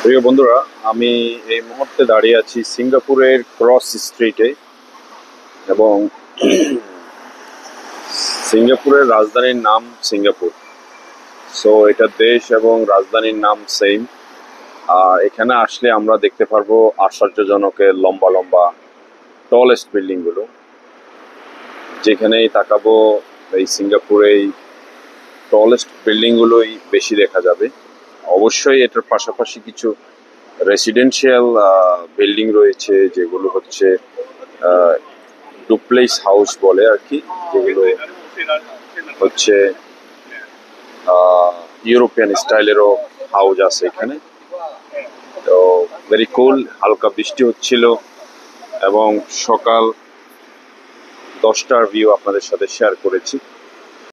প্রিয় বন্ধুরা, আমি এই মুহূর্তে দাঁড়িয়ে আছি সিঙ্গাপুরের ক্রস স্ট্রিটে এবং সিঙ্গাপুরের রাজধানীর নাম সিঙ্গাপুর। সো এটা দেশ এবং রাজধানীর নাম সেম। আর এখানে আসলে আমরা দেখতে পারবো আশ্চর্যজনক লম্বা লম্বা টলেস্ট বিল্ডিংগুলো। যেখানেই তাকাবো এই সিঙ্গাপুরেই টলেস্ট বিল্ডিংগুলোই বেশি দেখা যাবে। অবশ্যই এটার পাশাপাশি কিছু রেসিডেন্সিয়াল বিল্ডিং রয়েছে, যেগুলো হচ্ছে ডুপ্লেক্স হাউস বলে আর কি, যেগুলো হচ্ছে ইউরোপিয়ান স্টাইলেরও হাউস আছে এখানে। তো ভেরি কুল। হালকা বৃষ্টি হচ্ছিল এবং সকাল 10টার ভিউ আপনাদের সাথে শেয়ার করেছি।